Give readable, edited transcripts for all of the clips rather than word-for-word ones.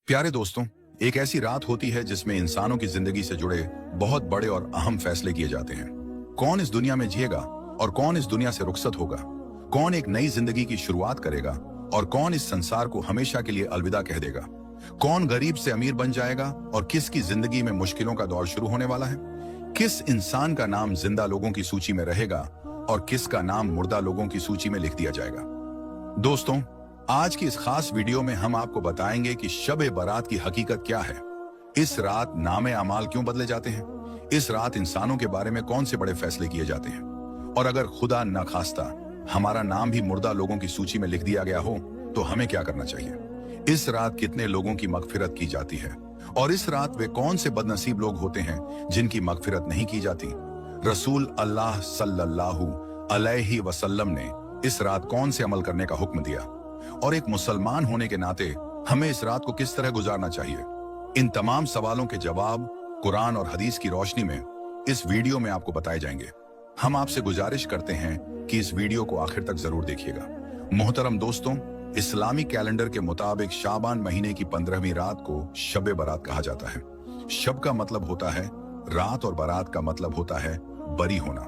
प्यारे दोस्तों, एक ऐसी रात होती है जिसमें इंसानों की जिंदगी से जुड़े बहुत बड़े और अहम फैसले किए जाते हैं। कौन इस दुनिया में जिएगा और कौन इस दुनिया से रुखसत होगा, कौन एक नई जिंदगी की शुरुआत करेगा और कौन इस संसार को हमेशा के लिए अलविदा कह देगा, कौन गरीब से अमीर बन जाएगा और किसकी जिंदगी में मुश्किलों का दौर शुरू होने वाला है, किस इंसान का नाम जिंदा लोगों की सूची में रहेगा और किसका नाम मुर्दा लोगों की सूची में लिख दिया जाएगा। दोस्तों, आज की इस खास वीडियो में हम आपको बताएंगे कि शब-ए बारात की हकीकत क्या है, इस रात नामे अमाल क्यों बदले जाते हैं, इस रात इंसानों के बारे में कौन से बड़े फैसले किए जाते हैं और अगर खुदा न खास्ता हमारा नाम भी मुर्दा लोगों की सूची में लिख दिया गया हो तो हमें क्या करना चाहिए। इस रात कितने लोगों की मगफिरत की जाती है और इस रात वे कौन से बदनसीब लोग होते हैं जिनकी मगफिरत नहीं की जाती। रसूल अल्लाह सल्लल्लाहु अलैहि वसल्लम ने इस रात कौन से अमल करने का हुक्म दिया और एक मुसलमान होने के नाते हमें इस रात को किस तरह गुजारना चाहिए। इन तमाम सवालों के जवाब कुरान और हदीस की रोशनी में इस वीडियो में आपको बताए जाएंगे। हम आपसे गुजारिश करते हैं कि इस वीडियो को आखिर तक जरूर देखिएगा। मोहतरम दोस्तों, इस्लामी कैलेंडर के मुताबिक शाबान महीने की 15वीं रात को शब-ए बारात कहा जाता है। शब का मतलब होता है रात और बारात का मतलब होता है बरी होना,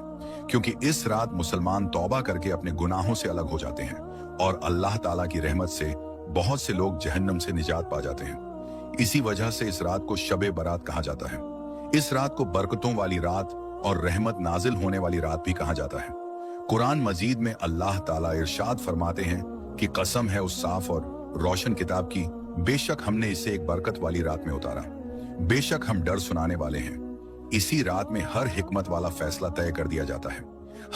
क्योंकि इस रात मुसलमान तौबा करके अपने गुनाहों से अलग हो जाते हैं और अल्लाह ताला की रहमत से बहुत से लोग जहन्नम से निजात पा जाते हैं। इसी वजह से इस रात को शब-ए बारात कहा जाता है। इस रात को बरकतों वाली रात और रहमत नाजिल होने वाली रात भी कहा जाता है। कुरान मजीद में अल्लाह ताला इरशाद फरमाते हैं कि कसम है उस साफ और रोशन किताब की, बेशक हमने इसे एक बरकत वाली रात में उतारा, बेशक हम डर सुनाने वाले हैं। इसी रात में हर हिकमत वाला फैसला तय कर दिया जाता है।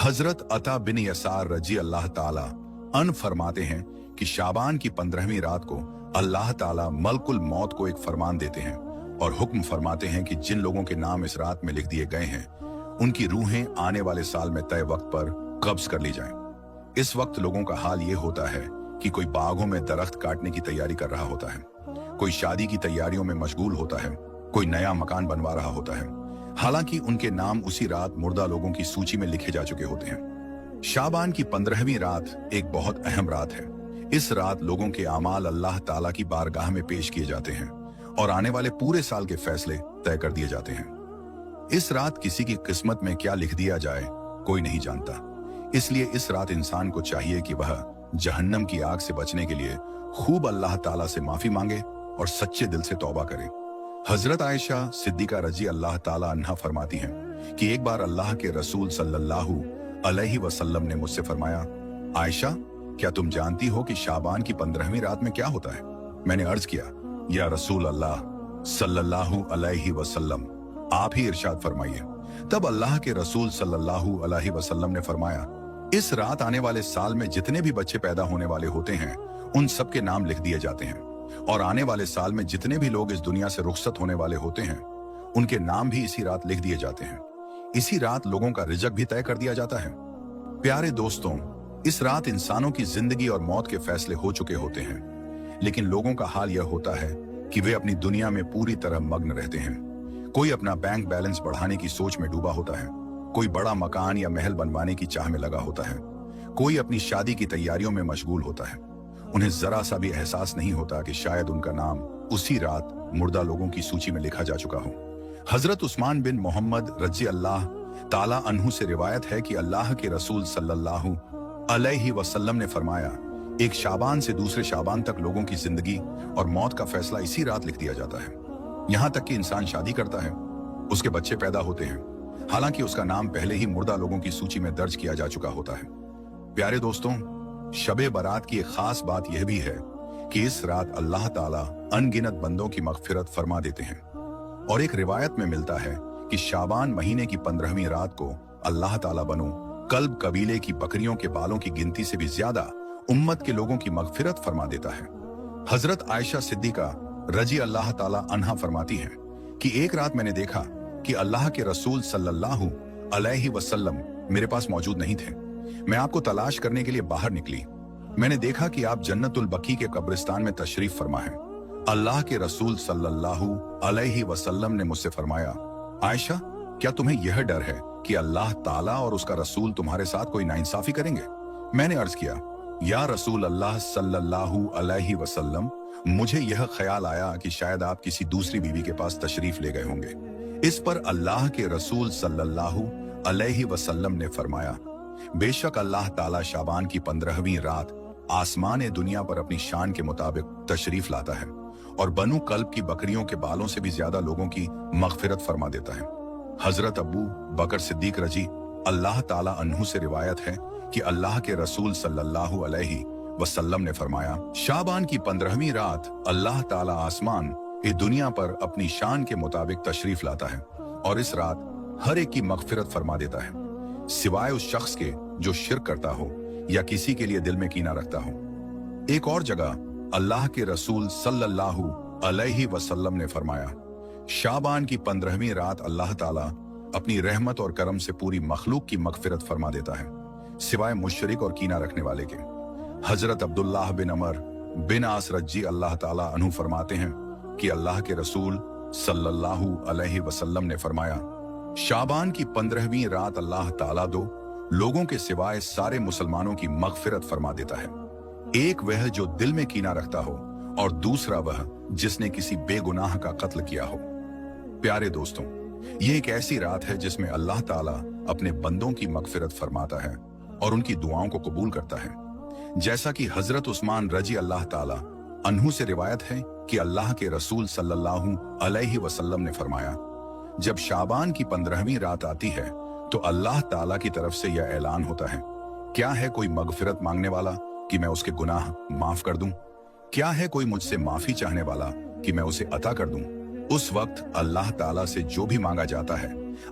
हजरत अता बिन यसार रजी अल्लाह ताला अन फरमाते हैं कि शाबान की 15वीं रात को अल्लाह ताला मलकुल मौत को एक फरमान देते हैं और हुक्म फरमाते हैं कि जिन लोगों के नाम इस रात में लिख दिए गए हैं उनकी रूहें आने वाले साल में तय वक्त पर कब्ज कर ली जाएं। इस वक्त लोगों का हाल ये होता है कि कोई बागों में दरख्त काटने की तैयारी कर रहा होता है, कोई शादी की तैयारियों में मशगूल होता है, कोई नया मकान बनवा रहा होता है, हालांकि उनके नाम उसी रात मुर्दा लोगों की सूची में लिखे जा चुके होते हैं। शाबान की 15वीं रात एक बहुत अहम रात है। इस रात लोगों के आमाल अल्लाह ताला की बारगाह में पेश किए जाते हैं और आने वाले पूरे साल के फैसले तय कर दिए जाते हैं। इस रात किसी की किस्मत में क्या लिख दिया जाए कोई नहीं जानता, इसलिए इस रात इंसान को चाहिए कि वह जहन्नम की आग से बचने के लिए खूब अल्लाह ताला से माफी मांगे और सच्चे दिल से तौबा करे। हजरत आयशा सिद्दीका रजी अल्लाह ताला अन्हा फरमाती हैं कि एक बार अल्लाह के रसूल सल्लल्लाहु अलैहि वसल्लम ने मुझसे फरमाया, आयशा, क्या तुम जानती हो कि शाबान की 15वीं रात में क्या होता है? मैंने अर्ज किया, या रसूल अल्लाह सल्लल्लाहु अलैहि वसल्लम, आप ही इरशाद फरमाइए। तब अल्लाह के रसूल सल्लल्लाहु अलैहि वसल्लम ने फरमाया, इस रात आने वाले साल में जितने भी बच्चे पैदा होने वाले होते हैं उन सब के नाम लिख दिए जाते हैं और आने वाले साल में जितने भी लोग इस दुनिया से रुखसत होने वाले होते हैं उनके नाम भी इसी रात लिख दिए जाते हैं। इसी रात लोगों का रिजक भी तय कर दिया जाता है। प्यारे दोस्तों, इस रात इंसानों की जिंदगी और मौत के फैसले हो चुके होते हैं, लेकिन लोगों का हाल यह होता है कि वे अपनी दुनिया में पूरी तरह मग्न रहते हैं। कोई अपना बैंक बैलेंस बढ़ाने की सोच में डूबा होता है, कोई बड़ा मकान या महल बनवाने की चाह में लगा होता है, कोई अपनी शादी की तैयारियों में मशगूल होता है। उन्हें जरा सा भी एहसास नहीं होता कि शायद उनका नाम उसी रात मुर्दा लोगों की सूची में लिखा जा चुका हो। हजरत उस्मान बिन मोहम्मद रजी अल्लाह ताला अन्हु से रिवायत है कि अल्लाह के रसूल सल्लल्लाहु अलैहि वसल्लम ने फरमाया, एक शाबान से दूसरे शाबान तक लोगों की जिंदगी और मौत का फैसला इसी रात लिख दिया जाता है। यहाँ तक कि इंसान शादी करता है, उसके बच्चे पैदा होते हैं, हालांकि उसका नाम पहले ही मुर्दा लोगों की सूची में दर्ज किया जा चुका होता है। प्यारे दोस्तों, शब-ए बारात की एक खास बात यह भी है कि इस रात अल्लाह ताला अनगिनत बंदों की मगफिरत फरमा देते हैं और एक रिवायत में मिलता है कि शाबान महीने की 15वीं रात को अल्लाह ताला बनो कल्ब कबीले की बकरियों के बालों की गिनती से भी ज्यादा उम्मत के लोगों की मगफिरत फरमा देता है। हजरत आयशा सिद्दीका रजी अल्लाह ताला अन्हा फरमाती हैं कि एक रात मैंने देखा कि अल्लाह के रसूल सल्लल्लाहु अलैहि वसल्लम मेरे पास मौजूद नहीं थे। मैं आपको तलाश करने के लिए बाहर निकली। मैंने देखा कि आप जन्नतुल बकी के कब्रिस्तान में तशरीफ फरमा हैं। अल्लाह के रसूल सल्लल्लाहु अलैहि वसल्लम ने मुझसे फरमाया, आयशा, क्या तुम्हें यह डर है कि अल्लाह ताला और उसका रसूल तुम्हारे साथ कोई नाइंसाफी करेंगे? मैंने अर्ज किया, या रसूल अल्लाह सल्लल्लाहु अलैहि वसल्लम, मुझे यह ख्याल आया कि शायद आप किसी दूसरी बीवी के पास तशरीफ ले गए होंगे। इस पर अल्लाह के रसूल सल्लल्लाहु अलैहि वसल्लम ने फरमाया, बेशक अल्लाह ताला शाबान की 15वीं रात आसमान दुनिया पर अपनी शान के मुताबिक तशरीफ लाता है और बनु कल्ब की बकरियों के बालों से भी ज्यादा लोगों की मगफिरत फरमा देता है। हजरत अबू बकर सिद्दीक रजी अल्लाह ताला अन्हु से रिवायत है कि अल्लाह के रसूल सल्लल्लाहु अलैहि वसल्लम ने फरमाया, शाबान की 15वीं रात अल्लाह ताला आसमान दुनिया पर अपनी शान के मुताबिक तशरीफ लाता है और इस रात हर एक की मगफिरत फरमा देता है, सिवाय उस शख्स के जो शिर्क करता हो या किसी के लिए दिल में कीना रखता हो। एक और जगह अल्लाह के रसूल सल्लल्लाहु अलैहि वसल्लम ने फरमाया, शाबान की 15वीं रात अल्लाह ताला अपनी रहमत और करम से पूरी मखलूक की मगफिरत फरमा देता है, सिवाय मुशरिक और कीना रखने वाले के। हजरत अब्दुल्लाह बिन अमर बिन आस रजी अल्लाह ताला अन्हु फरमाते हैं कि अल्लाह के रसूल सल्लल्लाहु अलैहि वसल्लम ने फरमाया, शाबान की 15वीं रात अल्लाह ताला दो लोगों के सिवाय सारे मुसलमानों की मगफिरत फरमा देता है, एक वह जो दिल में कीना रखता हो और दूसरा वह जिसने किसी बेगुनाह का कत्ल किया हो। प्यारे दोस्तों, ये एक ऐसी रात है जिसमें अल्लाह ताला अपने बंदों की मगफिरत फरमाता है और उनकी दुआओं को कबूल करता है। जैसा कि हजरत उस्मान रजी अल्लाह ताला अन्हु से रिवायत है कि अल्लाह के रसूल सल्लल्लाहु अलैहि वसल्लम ने फरमाया, जब शाबान की 15वीं रात आती है तो अल्लाह ताला की तरफ से यह ऐलान होता है, क्या है कोई मगफिरत मांगने वाला कि मैं उसके गुनाह माफ कर दूं? क्या है कोई मुझसे माफी चाहने वाला कि मैं उसे अता कर दूं? उस वक्त अल्लाह ताला से जो भी मांगा जाता है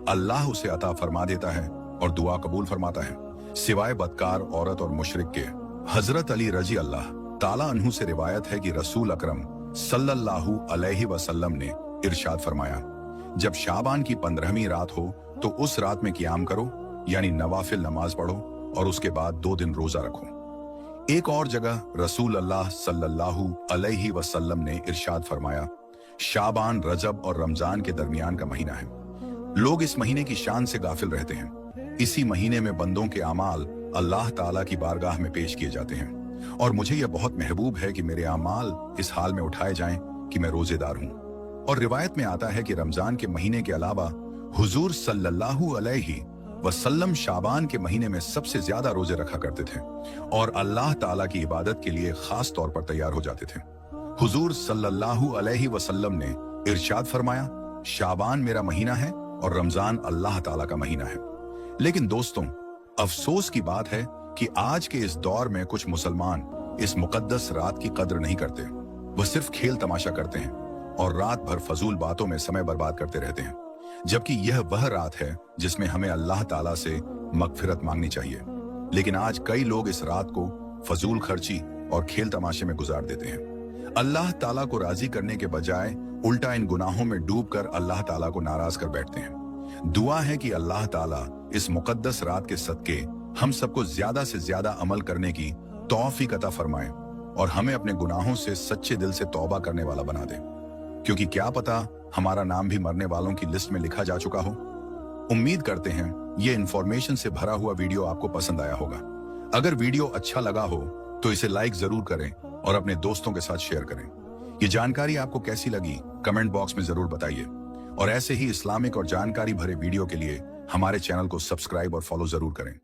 अल्लाह उसे अता फरमा देता है और दुआ कबूल फरमाता है, सिवाय बदकार औरत और मुशरिक के। हजरत अली रजी अल्लाह ताला अन्हु से रिवायत है कि रसूल अकरम सल्लल्लाहु अलैहि वसल्लम ने इरशाद फरमाया, जब शाबान की 15वीं रात हो तो उस रात में क़ियाम करो, यानी नवाफिल नमाज पढ़ो और उसके बाद 2 दिन रोजा रखो। एक और जगह रसूल अल्लाह सल्लल्लाहु अलैहि वसल्लम ने इरशाद फरमाया, शाबान रजब और रमजान के दरमियान का महीना है, लोग इस महीने की शान से गाफिल रहते हैं। इसी महीने में बंदों के अमाल अल्लाह ताला की बारगाह में पेश किए जाते हैं और मुझे यह बहुत महबूब है कि मेरे अमाल इस हाल में उठाए जाएं कि मैं रोजेदार हूं। और रिवायत में आता है कि रमजान के महीने के अलावा हुजूर सल्लल्लाहु अलैहि वसल्लम शाबान के महीने में सबसे ज्यादा रोजे रखा करते थे और अल्लाह ताला की इबादत के लिए खास तौर पर तैयार हो जाते थे। हुजूर सल्लल्लाहु अलैहि वसल्लम ने इरशाद फरमाया, शाबान मेरा महीना है और रमजान अल्लाह ताला का महीना है। लेकिन दोस्तों, अफसोस की बात है कि आज के इस दौर में कुछ मुसलमान इस मुकद्दस रात की कद्र नहीं करते, वह सिर्फ खेल तमाशा करते हैं और रात भर फजूल बातों में समय बर्बाद करते रहते हैं, जबकि यह वह रात है जिसमें हमें अल्लाह ताला से मगफिरत मांगनी चाहिए। लेकिन आज कई लोग इस रात को फजूल खर्ची और खेल तमाशे में गुजार देते हैं। अल्लाह ताला को राजी करने के बजाय उल्टा इन गुनाहों में डूबकर अल्लाह ताला को नाराज कर बैठते हैं। दुआ है कि अल्लाह ताला इस मुकद्दस रात के सदके हम सबको ज्यादा से ज्यादा अमल करने की तौफीक अता फरमाए और हमें अपने गुनाहों से सच्चे दिल से तौबा करने वाला बना दे, क्योंकि क्या पता हमारा नाम भी मरने वालों की लिस्ट में लिखा जा चुका हो। उम्मीद करते हैं ये इंफॉर्मेशन से भरा हुआ वीडियो आपको पसंद आया होगा। अगर वीडियो अच्छा लगा हो तो इसे लाइक जरूर करें और अपने दोस्तों के साथ शेयर करें। ये जानकारी आपको कैसी लगी कमेंट बॉक्स में जरूर बताइए और ऐसे ही इस्लामिक और जानकारी भरे वीडियो के लिए हमारे चैनल को सब्सक्राइब और फॉलो जरूर करें।